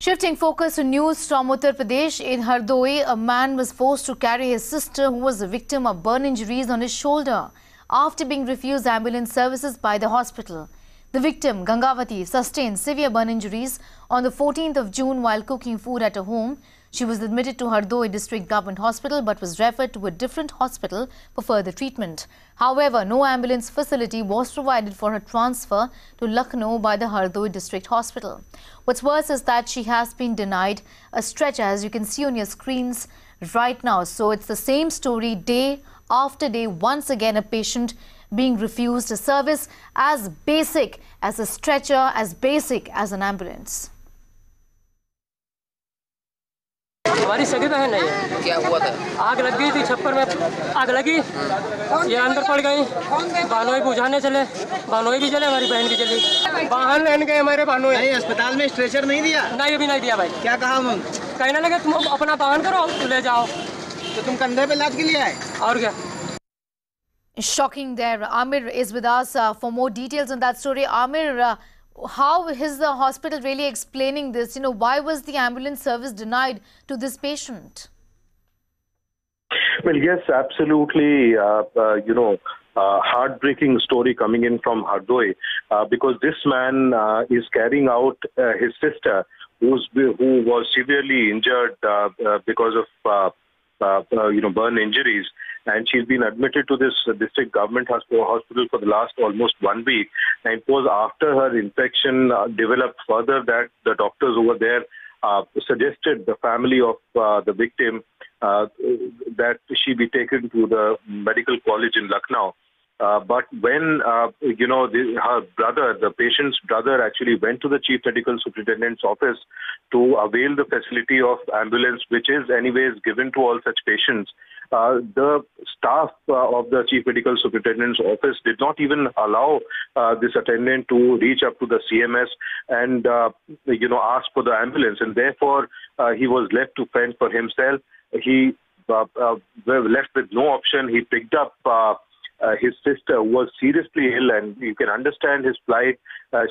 Shifting focus to news from Uttar Pradesh, in Hardoi, a man was forced to carry his sister who was a victim of burn injuries on his shoulder after being refused ambulance services by the hospital. The victim, Gangavati, sustained severe burn injuries on the 14th of June while cooking food at her home. She was admitted to Hardoi District Government Hospital but was referred to a different hospital for further treatment. However, no ambulance facility was provided for her transfer to Lucknow by the Hardoi District Hospital. What's worse is that she has been denied a stretcher, as you can see on your screens right now. So it's the same story day after day. Once again, a patient being refused a service as basic as a stretcher, as basic as an ambulance. हमारी सगी बहन नहीं है। क्या हुआ था? आग लग गई थी, छप्पर में आग लगी, ये अंदर पड़ गई। बानोई बुझाने चले, बानोई भी चले, हमारी बहन भी चली। वाहन लेने गए हमारे बानोई। नहीं, अस्पताल में स्ट्रेचर नहीं दिया? नहीं, अभी नहीं दिया भाई। क्या कहा हम? कहने लगे तुम अपना वाहन करो, ले जाओ। तो तुम कंधे पे लाद के लिए आए? और क्या? Shocking there. Amir is with us for more details on that story. Amir, how is the hospital really explaining this? You know, why was the ambulance service denied to this patient? Well, yes, absolutely. Heartbreaking story coming in from Hardoi because this man is carrying out his sister who was severely injured because of burn injuries. And she's been admitted to this district government hospital for the last almost 1 week. And it was after her infection developed further that the doctors over there suggested the family of the victim that she be taken to the medical college in Lucknow. But when, her brother, the patient's brother, actually went to the chief medical superintendent's office to avail the facility of ambulance, which is anyways given to all such patients, the staff of the chief medical superintendent's office did not even allow this attendant to reach up to the CMS and, ask for the ambulance. And therefore, he was left to fend for himself. He was left with no option. He picked up his sister, who was seriously ill, and you can understand his plight.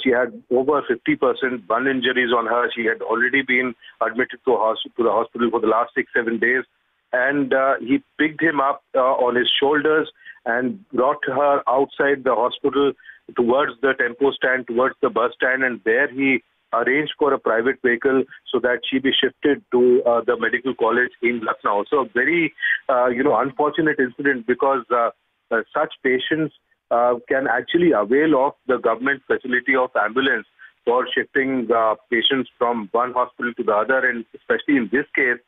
She had over 50% burn injuries on her. She had already been admitted to the hospital for the last 6-7 days. And he picked him up on his shoulders and brought her outside the hospital towards the tempo stand, towards the bus stand, and there he arranged for a private vehicle so that she be shifted to the medical college in Lucknow. So a very, unfortunate incident because such patients can actually avail of the government facility of ambulance for shifting patients from one hospital to the other. And especially in this case,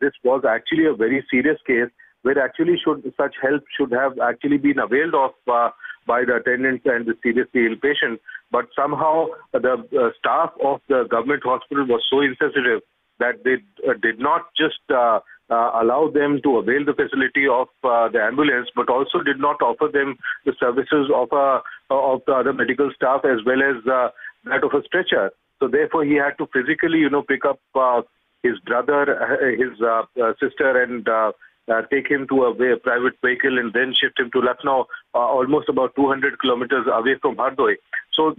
this was actually a very serious case where actually such help should have actually been availed of by the attendants and the seriously ill patient. But somehow the staff of the government hospital was so insensitive that they did not just allow them to avail the facility of the ambulance, but also did not offer them the services of the other medical staff as well as that of a stretcher. So therefore, he had to physically, pick up his brother, his sister, and take him to a private vehicle and then shift him to Lucknow, almost about 200 kilometers away from Hardoi. So,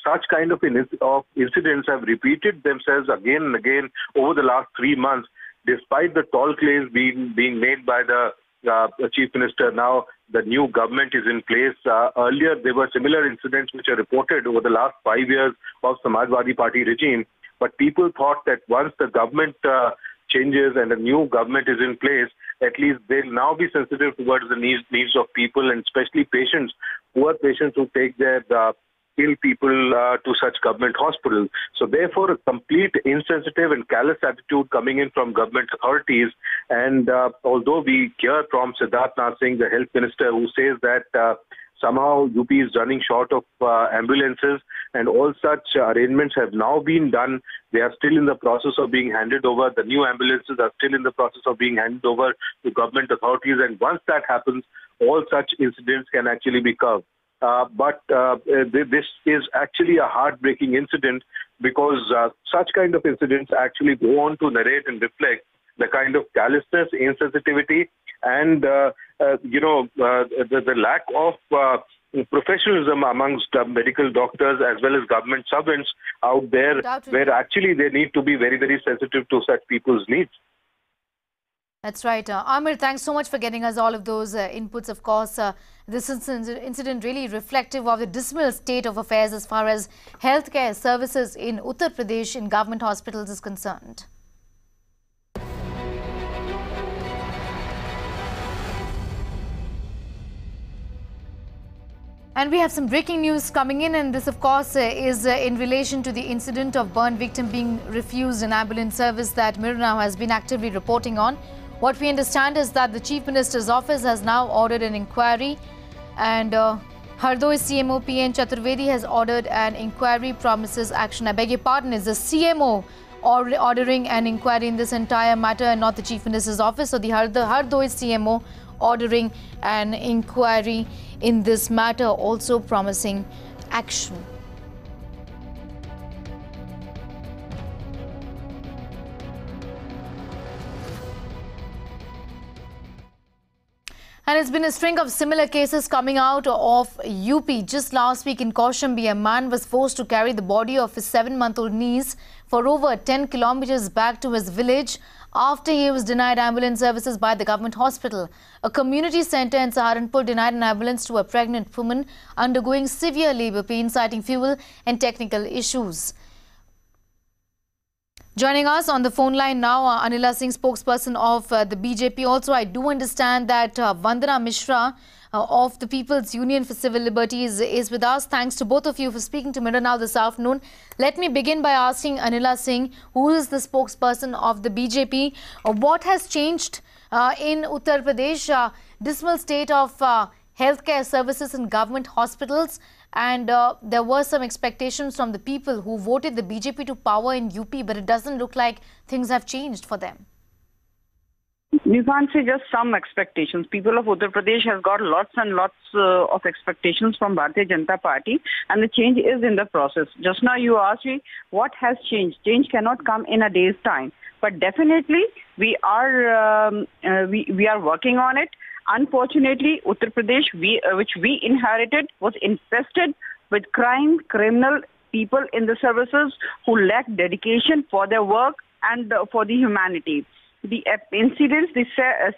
such kind of incidents have repeated themselves again and again over the last 3 months, despite the tall claims being made by the Chief Minister. Now the new government is in place. Earlier, there were similar incidents which are reported over the last 5 years of Samajwadi Party regime. But people thought that once the government changes and a new government is in place, at least they'll now be sensitive towards the needs of people, and especially patients, poor patients who take their ill people to such government hospitals. So therefore, a complete insensitive and callous attitude coming in from government authorities. And although we hear from Siddharth Nath Singh, the health minister, who says that somehow UP is running short of ambulances, and all such arrangements have now been done. They are still in the process of being handed over. The new ambulances are still in the process of being handed over to government authorities. And once that happens, all such incidents can actually be curbed. But this is actually a heartbreaking incident because such kind of incidents actually go on to narrate and reflect the kind of callousness, insensitivity, and the lack of professionalism amongst medical doctors as well as government servants out there, Undoubtedly. where actually they need to be very, very sensitive to such people's needs. That's right. Amir, thanks so much for getting us all of those inputs. Of course, this incident really reflective of the dismal state of affairs as far as healthcare services in Uttar Pradesh in government hospitals is concerned. And we have some breaking news coming in, and this of course is in relation to the incident of burn victim being refused an ambulance service that Mirror Now has been actively reporting on. What we understand is that the Chief Minister's office has now ordered an inquiry, and Hardoi CMO PN Chaturvedi has ordered an inquiry, promises action. I beg your pardon, is the CMO ordering an inquiry in this entire matter and not the Chief Minister's office? So the Hardoi CMO ordering an inquiry in this matter, also promising action. And it's been a string of similar cases coming out of UP. Just last week in Kaushambi, a man was forced to carry the body of his 7-month-old niece for over 10 kilometers back to his village after he was denied ambulance services by the government hospital. A community centre in Saharanpur denied an ambulance to a pregnant woman undergoing severe labour pain, citing fuel and technical issues. Joining us on the phone line now, Anila Singh, spokesperson of the BJP. Also, I do understand that Vandana Mishra of the People's Union for Civil Liberties is with us. Thanks to both of you for speaking to Mirror Now this afternoon. Let me begin by asking Anila Singh, who is the spokesperson of the BJP, what has changed in Uttar Pradesh, dismal state of healthcare services in government hospitals, and there were some expectations from the people who voted the BJP to power in UP, but it doesn't look like things have changed for them. You can't say just some expectations. People of Uttar Pradesh have got lots and lots of expectations from Bharatiya Janata Party, and the change is in the process. Just now you asked me what has changed. Change cannot come in a day's time, but definitely we are working on it. Unfortunately, Uttar Pradesh, which we inherited, was infested with criminal people in the services who lacked dedication for their work and for the humanity. The incidents, the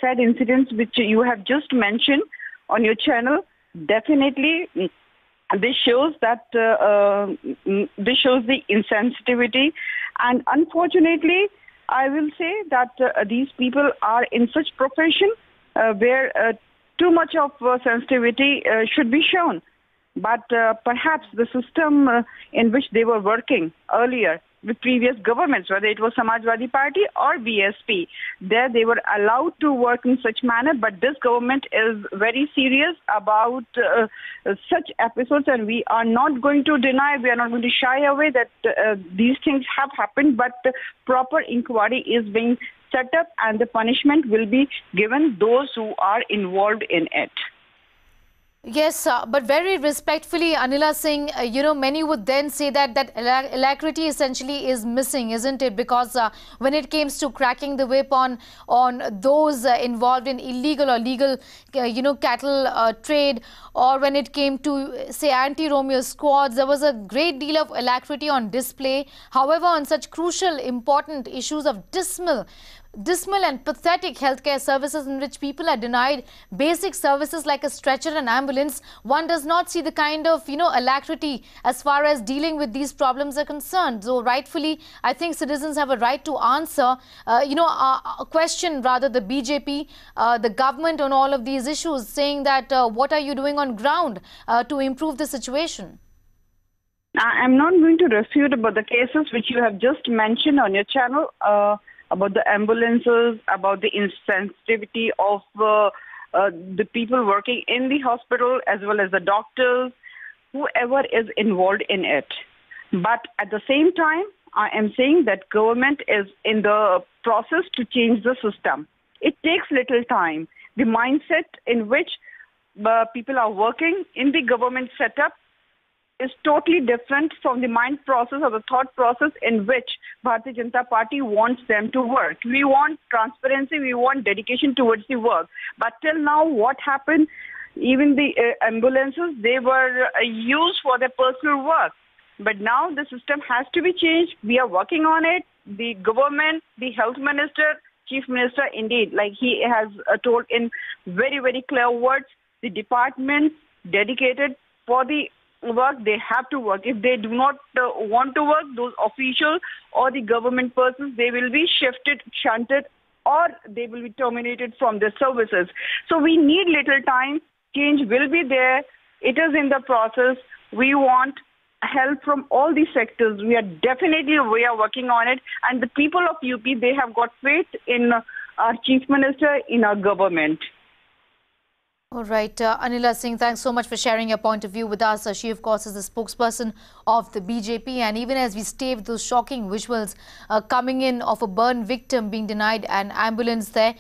sad incidents which you have just mentioned on your channel, definitely this shows that this shows the insensitivity, and unfortunately, I will say that these people are in such profession where too much of sensitivity should be shown. But perhaps the system in which they were working earlier with previous governments, whether it was Samajwadi Party or BSP, there they were allowed to work in such manner. But this government is very serious about such episodes, and we are not going to deny, we are not going to shy away that these things have happened, but proper inquiry is being set up and the punishment will be given those who are involved in it. Yes, but very respectfully, Anila Singh, many would then say that alacrity essentially is missing, isn't it? Because when it comes to cracking the whip on those involved in illegal or legal, cattle trade, or when it came to, say, anti-Romeo squads, there was a great deal of alacrity on display. However, on such crucial, important issues of dismal and pathetic healthcare services in which people are denied basic services like a stretcher and ambulance, one does not see the kind of, alacrity as far as dealing with these problems are concerned. So rightfully, I think citizens have a right to answer, question rather the BJP, the government on all of these issues, saying that what are you doing on ground to improve the situation? I am not going to refute about the cases which you have just mentioned on your channel, about the ambulances, about the insensitivity of the people working in the hospital as well as the doctors, whoever is involved in it. But at the same time, I am saying that government is in the process to change the system. It takes little time. The mindset in which people are working in the government setup is totally different from the mind process or the thought process in which Bharatiya Janata Party wants them to work. We want transparency, we want dedication towards the work. But till now, what happened? even the ambulances, they were used for their personal work. But now the system has to be changed. We are working on it. The government, the health minister, chief minister, indeed, like he has told in very, very clear words, the departments dedicated for the work, they have to work. If they do not want to work, those officials or the government persons, they will be shunted, or they will be terminated from their services. So we need little time. Change will be there. It is in the process. We want help from all these sectors. We are working on it. And the people of UP, they have got faith in our chief minister, in our government. All right, Anila Singh, thanks so much for sharing your point of view with us. She, of course, is the spokesperson of the BJP. And even as we stay with those shocking visuals coming in of a burn victim being denied an ambulance there,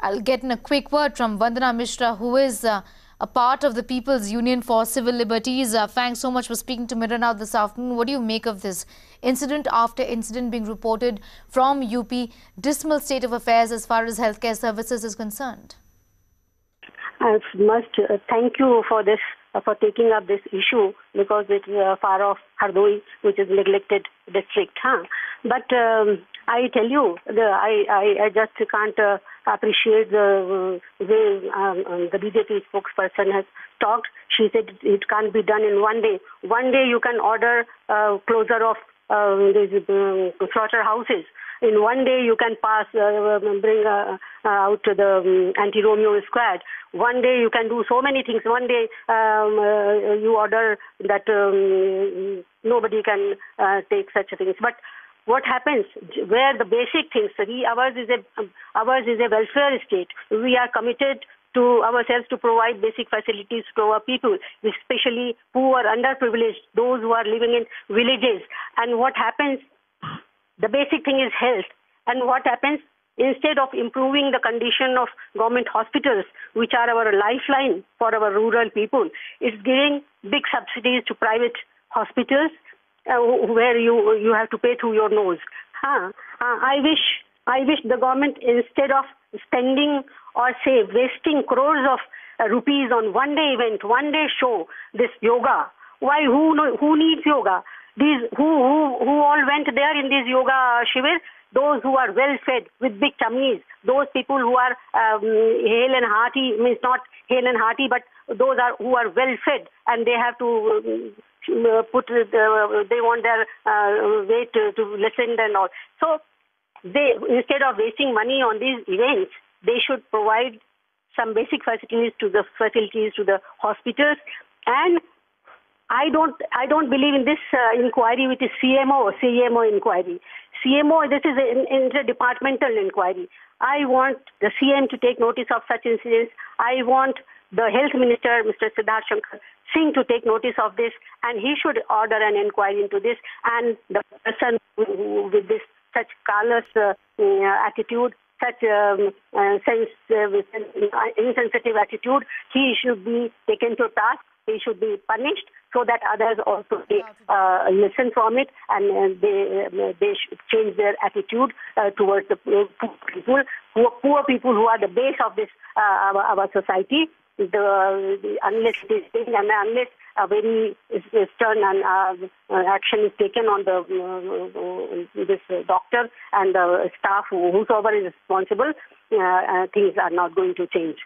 I'll get in a quick word from Vandana Mishra, who is a part of the People's Union for Civil Liberties. Thanks so much for speaking to Mirror Now this afternoon. What do you make of this incident after incident being reported from UP? Dismal state of affairs as far as healthcare services is concerned. I must thank you for this, for taking up this issue, because it's far off Hardoi, which is neglected district. But I tell you, I just can't appreciate the way the BJP spokesperson has talked. She said it can't be done in one day. One day you can order closure of these slaughterhouses. In one day you can bring out the anti-Romeo squad. One day you can do so many things. One day you order that nobody can take such things. But what happens where the basic things? Ours is a welfare state. We are committed to ourselves to provide basic facilities to our people, especially who are underprivileged, those who are living in villages. And what happens? The basic thing is health. And what happens? Instead of improving the condition of government hospitals, which are our lifeline for our rural people, it's giving big subsidies to private hospitals where you have to pay through your nose. I wish the government, instead of spending or say wasting crores of rupees on one day event, one day show, this yoga. Why? Who needs yoga? These who all went there in these yoga shivir? Those who are well fed with big tummies, those people who are hale and hearty, means not hale and hearty, but those who are well fed, and they have to they want their weight to lessen and all. So they, instead of wasting money on these events, they should provide some basic facilities to the hospitals. And I don't believe in this inquiry, which is CMO inquiry. CMO, this is an interdepartmental inquiry. I want the CM to take notice of such incidents. I want the health minister, Mr. Siddharth Shankar Singh, to take notice of this, and he should order an inquiry into this. And the person with this such callous attitude, such insensitive attitude, he should be taken to task. He should be punished, so that others also take lesson from it, and they should change their attitude towards the poor people who are the base of this our society. Unless it is taken, and unless a very stern action is taken on this doctor and the staff, whosoever is responsible, things are not going to change.